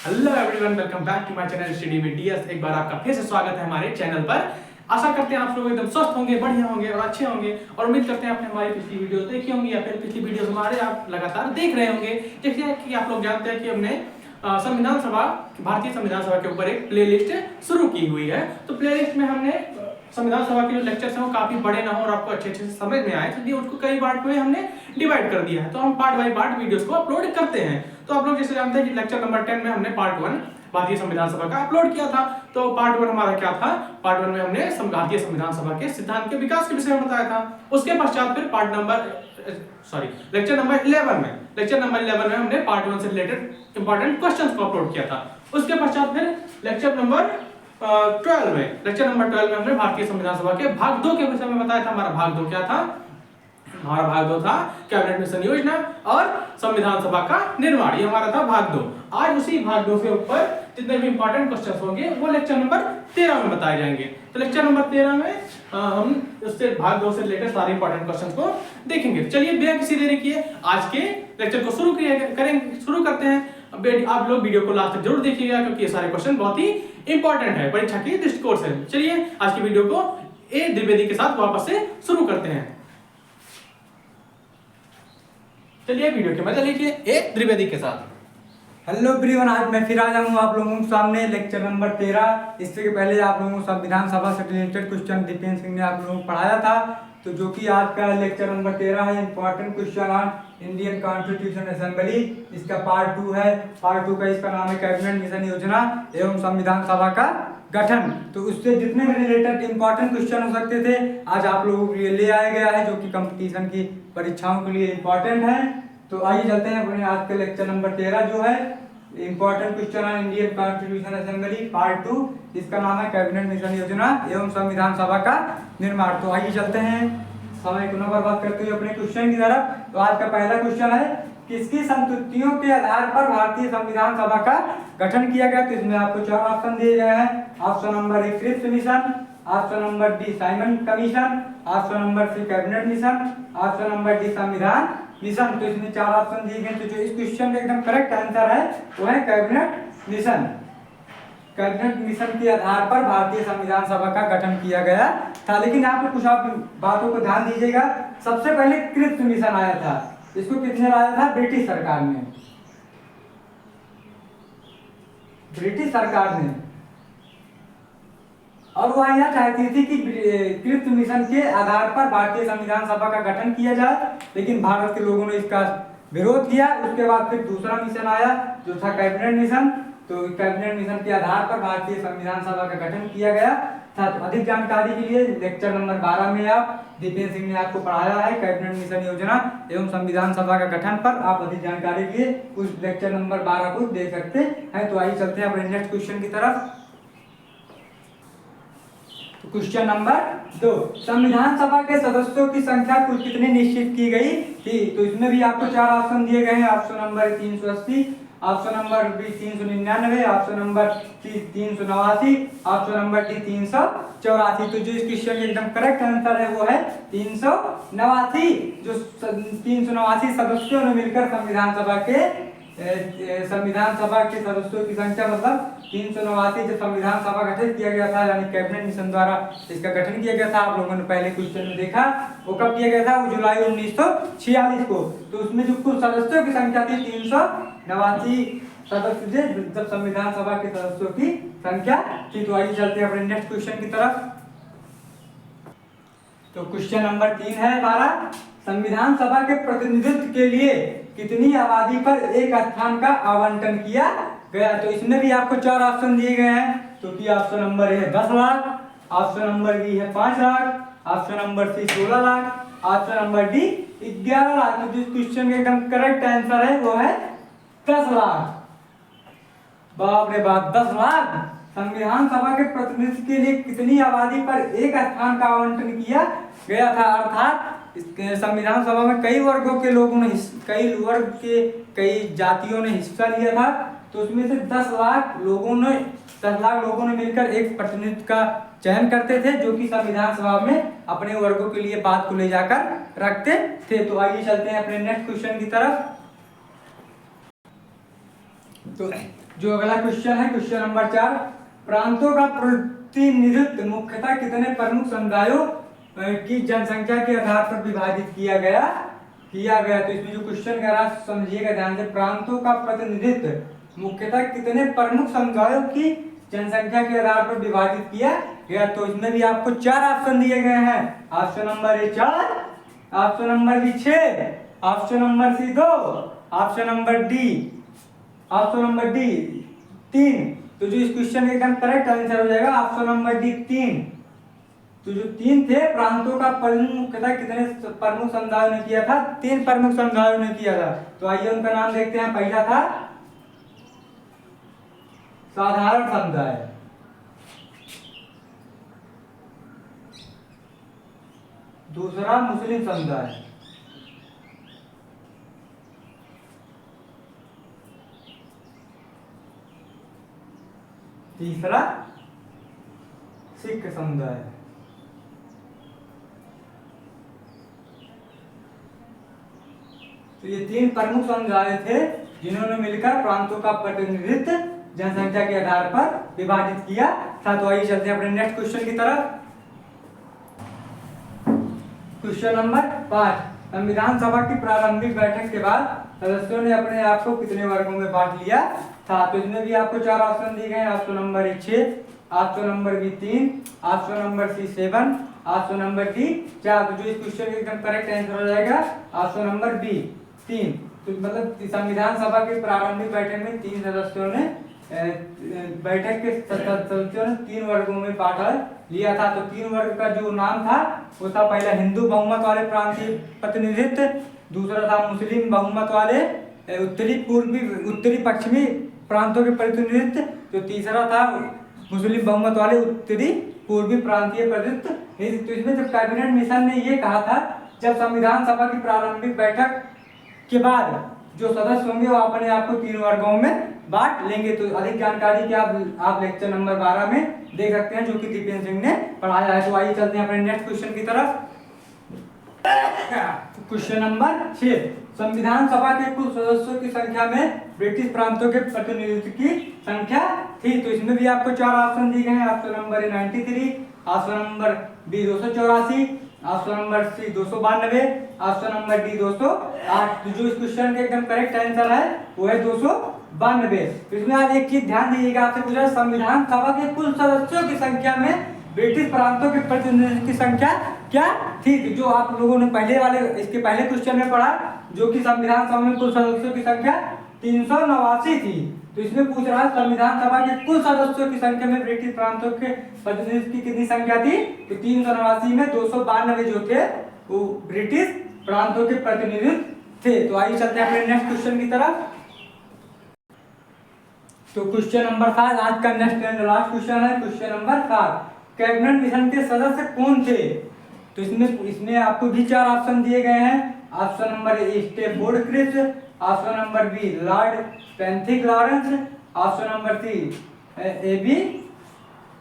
Hello everyone, welcome back to my channel study with DS. एक बार आपका फिर से स्वागत है हमारे चैनल पर। आशा करते हैं आप लोग एकदम स्वस्थ होंगे, बढ़िया होंगे और अच्छे होंगे। और उम्मीद करते हैं आपने हमारी पिछली वीडियो देखी होंगी या फिर पिछली वीडियो हमारे आप लगातार देख रहे होंगे। जैसे कि आप लोग जानते हैं कि हमने संविधान सभा, भारतीय संविधान सभा के ऊपर एक प्लेलिस्ट शुरू की हुई है। तो प्लेलिस्ट में हमने संविधान सभा के जो लेक्चर्स हैं वो काफी बड़े ना हो और आपको अच्छे से समझ में आए, इसलिए उसको कई पार्ट में हमने डिवाइड कर दिया है। तो हम पार्ट बाय पार्ट वीडियोस को अपलोड करते हैं। तो आप लोग जैसे जानते हैं कि लेक्चर नंबर 10 में हमने पार्ट 1 भारतीय संविधान सभा का अपलोड किया था। तो पार्ट 1 हमारा क्या था? पार्ट 1 में हमने भारतीय संविधान सभा के सिद्धांत के विकास के विषय में बताया था। उसके पश्चात फिर लेक्चर नंबर 11 में हमने पार्ट 1 से रिलेटेड इंपॉर्टेंट क्वेश्चंस को अपलोड किया था। उसके पश्चात फिर लेक्चर नंबर 12 में हमने भारतीय संविधान सभा के भाग 2 के विषय में बताया था। हमारा भाग 2 क्या था? हमारा भाग 2 था कैबिनेट मिशन योजना और संविधान सभा का निर्माण। ये हमारा था भाग 2। आज उसी भाग 2 के ऊपर जितने भी इंपॉर्टेंट क्वेश्चंस होंगे वो लेक्चर नंबर 13 में बताए जाएंगे। तो लेक्चर नंबर 13 में हम उससे भाग 2 से रिलेटेड सारे इंपॉर्टेंट क्वेश्चंस को देखेंगे। चलिए बिना किसी देरी किए आज के लेक्चर को शुरू करते हैं। आप लोग वीडियो को लास्ट तक जरूर देखिएगा क्योंकि ये सारे क्वेश्चन बहुत ही इंपॉर्टेंट है परीक्षा के दृष्टिकोण से। चलिए आज की वीडियो को ए द्विवेदी के साथ वापस से शुरू करते हैं। चलिए वीडियो के मजा लीजिए ए द्विवेदी के साथ। हेलो एवरीवन, आज मैं फिर आ जाऊंगा आप लोगों के सामने लेक्चर नंबर 13। इससे पहले आप लोगों को संविधान सभा से रिलेटेड क्वेश्चन दीपेन सिंह ने आप लोगों को पढ़ाया था। तो जो कि आज का लेक्चर नंबर 13 है, important question on Indian constitution assembly. इसका पार्ट 2 है। पार्ट 2 का इसका नाम है कैबिनेट मिशन योजना एवं संविधान सभा का गठन। तो उससे जितने भी रिलेटेड इंपॉर्टेंट क्वेश्चन हो सकते थे आज आप लोगों के लिए ले आया गया है, जो कि कंपटीशन की परीक्षाओं के लिए इंपॉर्टेंट है। तो आइए चलते हैं अपने आज के लेक्चर नंबर 13 जो है important question on Indian constitution assembly part 2। इसका नाम है कैबिनेट मिशन योजना एवं संविधान सभा का निर्माण। तो आइए चलते हैं समय को न बर्बाद करते हुए अपने क्वेश्चन की तरफ। तो आज का पहला क्वेश्चन है, किसकी संतुष्टियों के आधार पर भारतीय संविधान सभा का गठन किया गया? तो इसमें आपको 4 ऑप्शन दिए गए हैं। Option number A Cripps mission, option number B Simon commission, option number C cabinet mission, option number D संविधान मिशन। तो इसमें 4 ऑप्शन दिए गए। तो जो इस क्वेश्चन का एकदम करेक्ट आंसर है वो है कैबिनेट मिशन। कैबिनेट मिशन के आधार पर भारतीय संविधान सभा का गठन किया गया था। लेकिन यहाँ पे कुछ आप बातों को ध्यान दीजिएगा। सबसे पहले क्रिप्स मिशन आया था। इसको किसने लाया था? ब्रिटिश सरकार ने। ब्रिटिश सरकार ने, और वह यह चाहती थी कि क्रिप्स मिशन के आधार पर भारतीय संविधान सभा का गठन किया जाए, लेकिन भारत के लोगों ने इसका विरोध किया। उसके बाद फिर दूसरा मिशन आया जो था कैबिनेट मिशन। तो कैबिनेट मिशन के आधार पर भारतीय संविधान सभा का गठन किया गया था। तो अधिक जानकारी के लिए लेक्चर नंबर 12 में आप दीपेन सिंह ने आपको पढ़ाया है कैबिनेट मिशन योजना एवं संविधान सभा का गठन पर। आप अधिक जानकारी के लिए उस लेक्चर नंबर 12 को देख सकते हैं। तो आइए चलते हैं अपने नेक्स्ट क्वेश्चन की तरफ। क्वेश्चन नंबर 2, संविधान सभा के सदस्यों की संख्या कुल कितनी निश्चित की गई थी? तो इसमें भी आपको 4 ऑप्शन दिए गए हैं। Option number 380, option number B 399, option number C 389, option number D 384। तो जो इस क्वेश्चन का एकदम करेक्ट आंसर है वो है 389। जो 389 सदस्यों ने मिलकर संविधान सभा के सदस्यों की संख्या मतलब 389 जो संविधान सभा गठित किया गया था, यानी कैबिनेट मिशन द्वारा इसका गठन किया गया था। आप लोगों ने पहले क्वेश्चन में देखा वो कब किया गया था? वो जुलाई 1946 को। तो उसमें जो कुल सदस्यों की संख्या थी 389 सदस्य थे जब संविधान सभा के सदस्यों की संख्या थी। तो आइए चलते हैं अपने नेक्स्ट क्वेश्चन की तरफ। तो क्वेश्चन नंबर 3 है हमारा, संविधान सभा के प्रतिनिधित्व के लिए कितनी आबादी पर एक स्थान का आवंटन किया गया? तो इसमें भी आपको 4 ऑप्शन दिए गए हैं। तो कि ऑप्शन नंबर ए है 10 लाख, ऑप्शन नंबर बी है 5 lakh, option number C 16 lakh, option number D 11 lakh. तो जिस क्वेश्चन का एकदम करेक्ट आंसर है वो है 10 लाख। बाप रे बाप, 10 लाख! संविधान सभा के प्रतिनिधित्व के लिए कितनी आबादी पर एक स्थान का आवंटन किया गया था? अर्थात संविधान सभा में कई वर्गों के लोगों ने कई जातियों ने हिस्सा लिया था। तो उसमें से 10 लाख लोगों ने मिलकर एक प्रतिनिधित्व का चयन करते थे, जो कि संविधान सभा में अपने वर्गों के लिए बात को ले जाकर रखते थे। तो आइए चलते हैं अपने नेक्स्ट क्वेश्चन की तरफ। तो जो अगला क्वेश्चन है क्वेश्चन नंबर 4, प्रांतों का प्रतिनिधित्व मुख्यतः कितने प्रमुख समुदायों की जनसंख्या के आधार पर विभाजित किया गया। तो इसमें जो क्वेश्चन कह रहा है समझिएगा ध्यान से, प्रांतों का प्रतिनिधित्व मुख्यतः कितने प्रमुख समुदायों की जनसंख्या के आधार पर विभाजित किया गया। तो इसमें भी आपको 4 ऑप्शन दिए गए हैं। Option number A 4, option number B 6, option number C 2, option number D 3। तो जो इस क्वेश्चन का एकदम करेक्ट आंसर हो जाएगा ऑप्शन नंबर डी 3। तो जो 3 थे, प्रांतों का मुख्यतः कितने प्रमुख समुदायों ने किया था, 3 प्रमुख समुदायों ने किया था। तो आइए उनका नाम देखते हैं। पहला था साधारण समुदाय, दूसरा मुस्लिम समुदाय, तीसरा सिख समुदाय। तो ये 3 प्रमुख समुदाय थे जिन्होंने मिलकर प्रांतों का प्रतिनिधित्व जनसंख्या के आधार पर विभाजित किया था। तो आइए चलते हैं अपने नेक्स्ट क्वेश्चन की तरफ। क्वेश्चन नंबर 5, संविधान सभा की प्रारंभिक बैठक के बाद सदस्यों ने अपने आप को कितने वर्गों में बांट लिया था। तो इसमें भी आपको 4 ऑप्शन दिए गए हैं। Option number A 6, option number B 3, option number C 7, option number D 4। तो जो इस क्वेश्चन का एकदम करेक्ट आंसर हो जाएगा ऑप्शन नंबर बी 3। तो मतलब संविधान सभा की प्रारंभिक बैठक में 3 सदस्यों ने बैठक के सदस्यों ने 3 वर्गों में बांटा लिया था। तो 3 वर्ग का जो नाम था वो था, पहला हिंदू बहुमत वाले प्रांतीय प्रतिनिधित्व, दूसरा था मुस्लिम बहुमत वाले उत्तरी पश्चिमी प्रांतों के प्रतिनिधित्व, तो तीसरा था मुस्लिम बहुमत वाले उत्तरी पूर्वी प्रांतीय प्रतिनिधित्व। तो इसमें जब कैबिनेट मिशन ने ये कहा था, जब संविधान सभा की प्रारंभिक बैठक के बाद जो सदस्य होंगे वो अपने आप को 3 वर्गों में बांट लेंगे। तो अधिक जानकारी के आप लेक्चर नंबर 12 में देख सकते हैं, जो कि दीपेंद्र सिंह ने पढ़ाया है। तो आइए चलते हैं अपने नेक्स्ट क्वेश्चन की तरफ। क्वेश्चन नंबर 6, संविधान सभा के कुल सदस्यों की संख्या में ब्रिटिश प्रांतों के प्रतिनिधित्व की संख्या थी। तो इसमें भी आपको 4 ऑप्शन दिए गए हैं। Option number A 93, option number B 284, option number C 292, option number D 208। तो जो इस क्वेश्चन का एकदम करेक्ट आंसर है वो है 292। तो इसमें आप एक चीज ध्यान दीजिएगा, आपसे पूछा संविधान सभा के कुल सदस्यों की संख्या में ब्रिटिश प्रांतों के प्रतिनिधित्व की संख्या क्या थी। जो आप लोगों ने इसके पहले क्वेश्चन में पढ़ा, जो कि संविधान सभा में कुल सदस्यों की संख्या 389 थी। तो इसमें पूछ रहा है संविधान सभा के कुल सदस्यों की संख्या में ब्रिटिश प्रांतों के प्रतिनिधित्व की कितनी संख्या थी। तो 389 में 292 जो थे वो ब्रिटिश प्रांतों के प्रतिनिधित्व थे। तो आइए चलते हैं अपने नेक्स्ट क्वेश्चन की तरफ। तो क्वेश्चन नंबर 5 आज का नेक्स्ट एंड लास्ट क्वेश्चन है। क्वेश्चन नंबर 7, कैबिनेट मिशन के सदस्य कौन थे। तो इसमें आपको भी 4 ऑप्शन दिए गए हैं। Option number A Stafford Cripps, option number B Lord Pethick Lawrence, option number C A B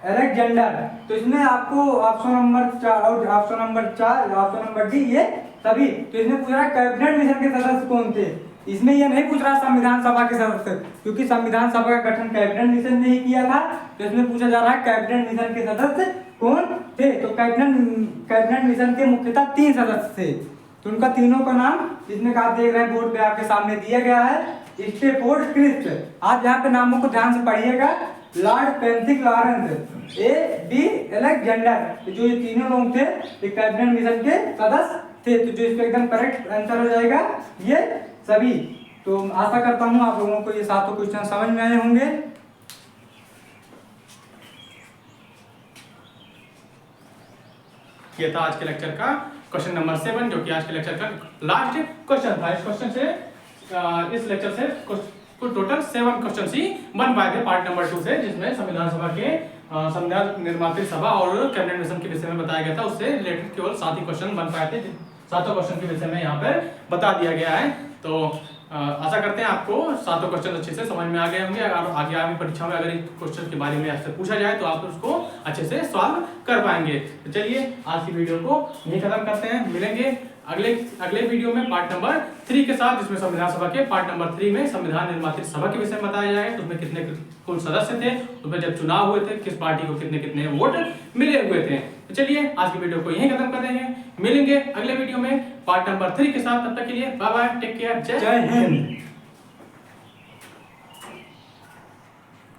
Alexander. तो इसमें आपको ऑप्शन नंबर 4 और ऑप्शन नंबर डी ये सभी। तो इसमें पूछ रहा है कैबिनेट मिशन के सदस्य कौन थे। इसमें यह नहीं पूछ रहा संविधान सभा के सदस्य, क्योंकि संविधान सभा का गठन कैबिनेट मिशन ने ही किया था। तो इसमें पूछा जा रहा है कैबिनेट मिशन के सदस्य कौन थे। तो कैबिनेट मिशन के मुख्यतः 3 सदस्य थे। तो उनका तीनों का नाम इसमें आप देख रहे हैं बोर्ड पे आपके सामने दिया गया है। स्टेफोर्ड क्रिप्स, आप यहाँ पे नामों को ध्यान से पढ़िएगा। Lord Pethick Lawrence, A B. Alexander. जो ये तीनों लोग थे ये कैबिनेट मिशन के सदस्य थे। तो जो इसका एकदम करेक्ट आंसर हो जाएगा ये सभी। तो आशा करता हूँ आप लोगों को ये 7 क्वेश्चन समझ में आए होंगे। ये था आज के लेक्चर का क्वेश्चन नंबर 7, जो कि आज के लेक्चर का लास्ट क्वेश्चन था। इस क्वेश्चन से इस लेक्चर से कुल टोटल 7 क्वेश्चन ही बन पाए थे पार्ट नंबर 2 से, जिसमें संविधान सभा के संविधान निर्मात्री सभा और कैबिनेट मिशन के विषय में बताया गया था। उससे रिलेटेड केवल 7 ही क्वेश्चन बन पाए थे। 7 क्वेश्चन के विषय में यहाँ पर बता दिया गया है। तो आशा करते हैं आपको 7 क्वेश्चन अच्छे से समझ में आ गए होंगे। अगर आगे आगे परीक्षा में अगर इस क्वेश्चन के बारे में आपसे पूछा जाए तो आप उसको अच्छे से सॉल्व कर पाएंगे। तो चलिए आज की वीडियो को यही खत्म करते हैं। मिलेंगे अगले वीडियो में पार्ट नंबर 3 के साथ, जिसमें संविधान सभा के पार्ट नंबर 3 में संविधान निर्मात्रित सभा के विषय में बताया जाएगा। तो उसमें कितने कुल सदस्य थे, उसमें जब चुनाव हुए थे किस पार्टी को कितने कितने वोट मिले हुए थे। तो चलिए आज की वीडियो को यहीं खत्म कर रहे हैं, मिलेंगे अगले वीडियो में पार्ट नंबर 3 के साथ। तब तक के लिए बाय बाय, टेक केयर, जय जय हिंद।